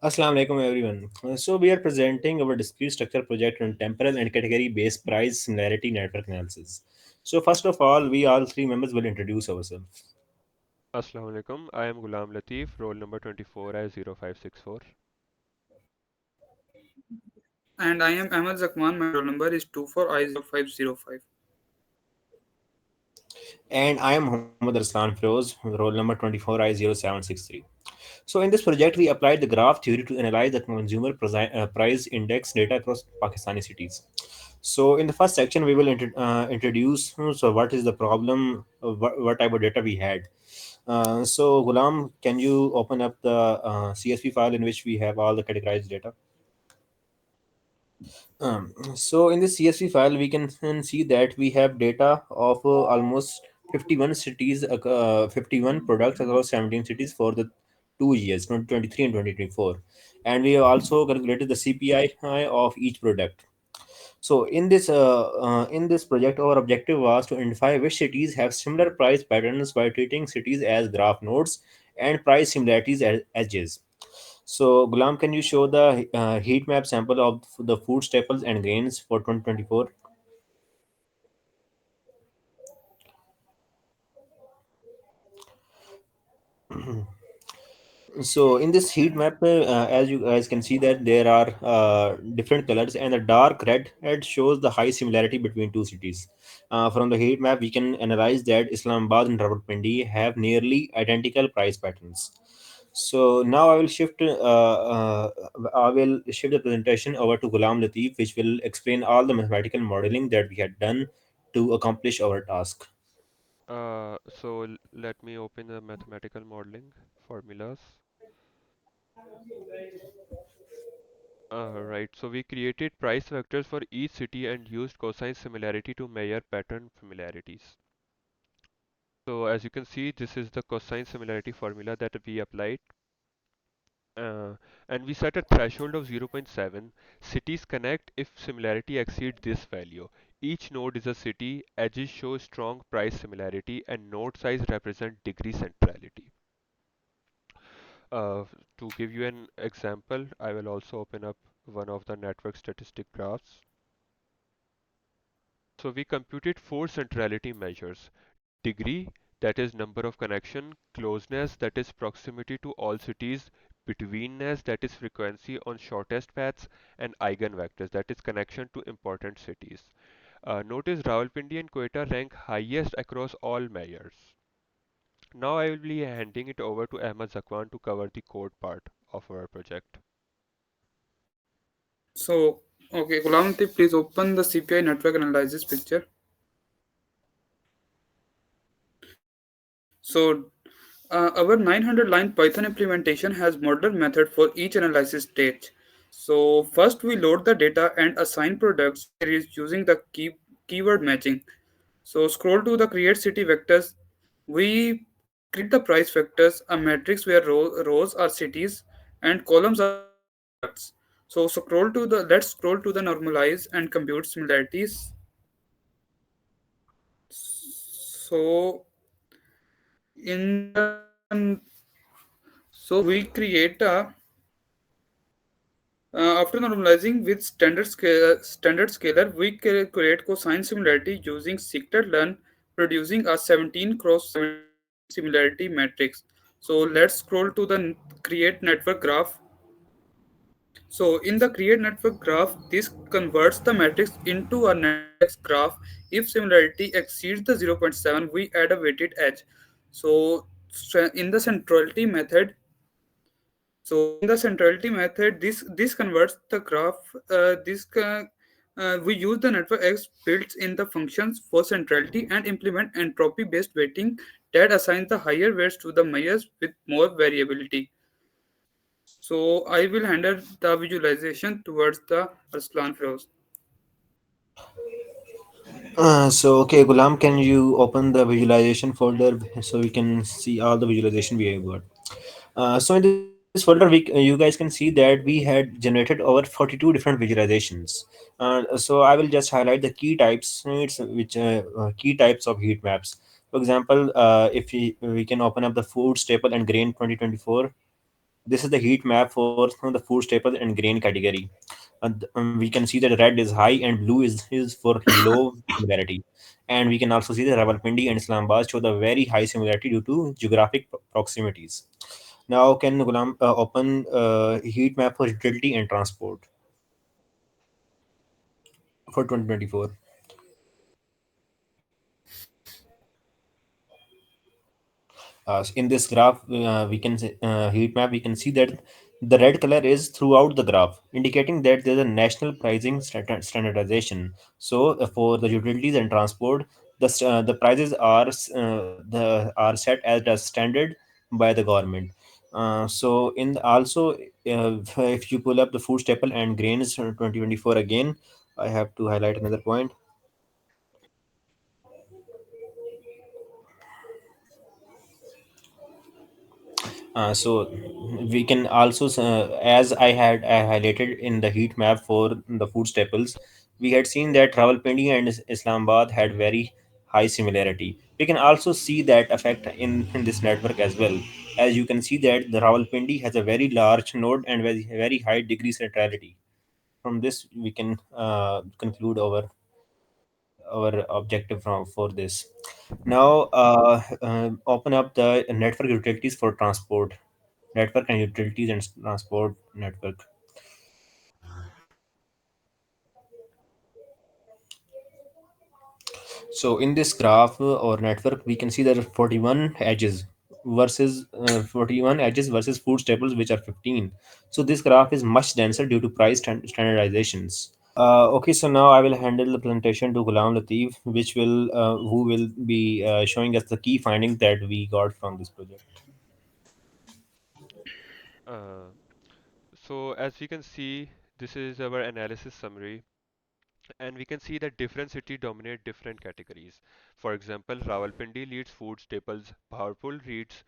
Assalamu alaikum everyone. So we are presenting our discrete structure project on temporal and category based price similarity network analysis. So first of all, we all three members will introduce ourselves. Assalamu alaikum. I am Ghulam Latif, roll number 24 as 0564. And I am Ahmed Zakwan. My roll number is 24I0505. And I am Muhammad Arslan Feroz, roll number 24I0763. So in this project, we applied the graph theory to analyze the consumer price index data across Pakistani cities. So in the first section, we will introduce so what is the problem, what type of data we had. So Gulam, can you open up the CSV file in which we have all the categorized data? So in this CSV file, we can see that we have data of almost 51 cities, 51 products across 17 cities for the 2 years, 2023 and 2024. And we have also calculated the CPI of each product. So in this project, our objective was to identify which cities have similar price patterns by treating cities as graph nodes and price similarities as edges. So, Gulam, can you show the heat map sample of the food staples and grains for 2024? So, in this heat map, as you guys can see that there are different colors, and the dark red shows the high similarity between two cities. From the heat map, we can analyze that Islamabad and Rawalpindi have nearly identical price patterns. So now I will shift the presentation over to Ghulam Latif, which will explain all the mathematical modeling that we had done to accomplish our task. Let me open the mathematical modeling formulas. Right, so we created price vectors for each city and used cosine similarity to measure pattern familiarities. So as you can see, this is the cosine similarity formula that we applied. Uh, and we set a threshold of 0.7. Cities connect if similarity exceeds this value. Each node is a city, edges show strong price similarity, and node size represent degree centrality. To give you an example, I will also open up one of the network statistic graphs. So we computed four centrality measures. Degree, that is number of connection, closeness, that is proximity to all cities, betweenness, that is frequency on shortest paths, and eigenvectors, that is connection to important cities. Notice Rawalpindi and Quetta rank highest across all measures. Now I will be handing it over to Ahmed Zakwan to cover the code part of our project. So, okay, Ghulam, please open the CPI network analysis picture. So, our 900 line Python implementation has modular method for each analysis stage. So, first we load the data and assign products series using the keyword matching. So, scroll to the create city vectors. We create the price vectors, a matrix where rows are cities and columns are products. So, let's scroll to the normalize and compute similarities. So, in the so we create a after normalizing with standard scalar, we create cosine similarity using scikit-learn, producing a 17 cross 17 similarity matrix. So let's scroll to the create network graph. So in the create network graph, this converts the matrix into a NetworkX graph. If similarity exceeds the 0.7, we add a weighted edge. So in the centrality method, in the centrality method, this converts the graph. We use the network X built in the functions for centrality and implement entropy based weighting that assigns the higher weights to the measures with more variability. So I will handle the visualization towards the Arslan Feroz. Okay, Gulam, can you open the visualization folder so we can see all the visualization we have got? So in this folder, you guys can see that we had generated over 42 different visualizations. So I will just highlight the key types, key types of heat maps. For example, if we can open up the food staple and grain 2024. This is the heat map for the food staples and grain category. And we can see that red is high and blue is for low similarity. And we can also see that Rawalpindi and Islamabad show the very high similarity due to geographic proximities. Now, can Gulam open heat map for utility and transport for 2024? In this graph, we can heat map. We can see that the red color is throughout the graph, indicating that there is a national pricing standardization. So, for the utilities and transport, the prices are set as the standard by the government. So, in also, if you pull up the food staple and grains 2024 again, I have to highlight another point. So we can also, as I highlighted in the heat map for the food staples, we had seen that Rawalpindi and Islamabad had very high similarity. We can also see that effect in this network as well. As you can see that the Rawalpindi has a very large node and very high degree centrality. From this, we can conclude our objective for this. Now, open up the network utilities for transport, network and utilities and transport network. So in this graph or network, we can see there are 41 edges versus 41 edges versus food staples, which are 15. So this graph is much denser due to price standardizations. Okay, so now I will handle the presentation to Ghulam Latif, which will who will be showing us the key findings that we got from this project. Uh, so as we can see, this is our analysis summary, and we can see that different cities dominate different categories. For example, Rawalpindi leads food staples, Bhawarpur leads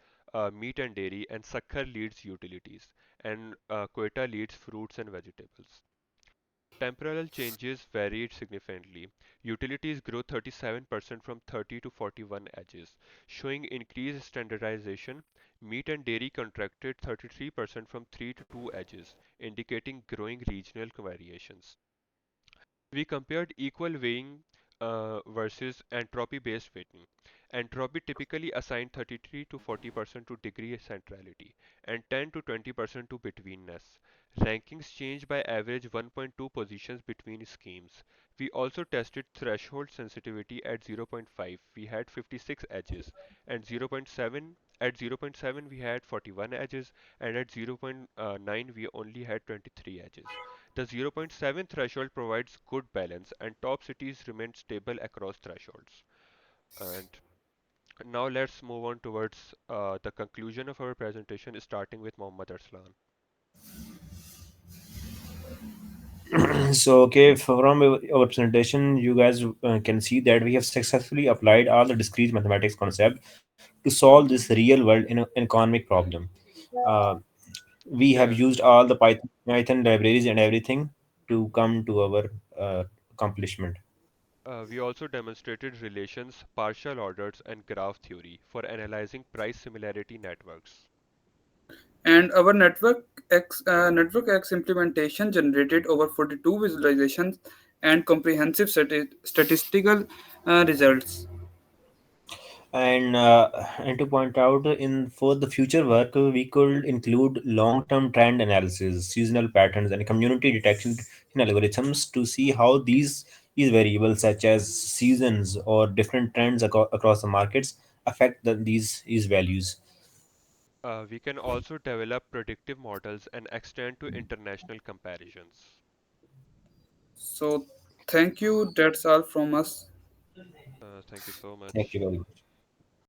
meat and dairy, and Sakkar leads utilities, and Quetta leads fruits and vegetables. Temporal changes varied significantly. Utilities grew 37% from 30 to 41 edges, showing increased standardization. Meat and dairy contracted 33% from 3 to 2 edges, indicating growing regional variations. We compared equal weighing versus entropy-based weighting. Entropy typically assigned 33 to 40% to degree centrality and 10 to 20% to betweenness. Rankings changed by average 1.2 positions between schemes. We also tested threshold sensitivity at zero point 0.5. We had 56 edges, and zero point 0.7 at zero point 0.7 we had 41 edges, and at zero point 0.9 we only had 23 edges. The zero point 0.7 threshold provides good balance, and top cities remain stable across thresholds. And now let's move on towards the conclusion of our presentation, starting with Mohammad Arslan. So okay, from our presentation, you guys can see that we have successfully applied all the discrete mathematics concept to solve this real world economic problem. uh, we have Yeah, used all the Python libraries and everything to come to our accomplishment. we also demonstrated relations, partial orders, and graph theory for analyzing price similarity networks. And our network X implementation generated over 42 visualizations and comprehensive statistical results. And to point out, in for the future work, we could include long-term trend analysis, seasonal patterns, and community detection in algorithms to see how these variables, such as seasons or different trends across the markets, affect these values. We can also develop predictive models and extend to international comparisons. So, thank you. That's all from us. Thank you so Thank much. you very much.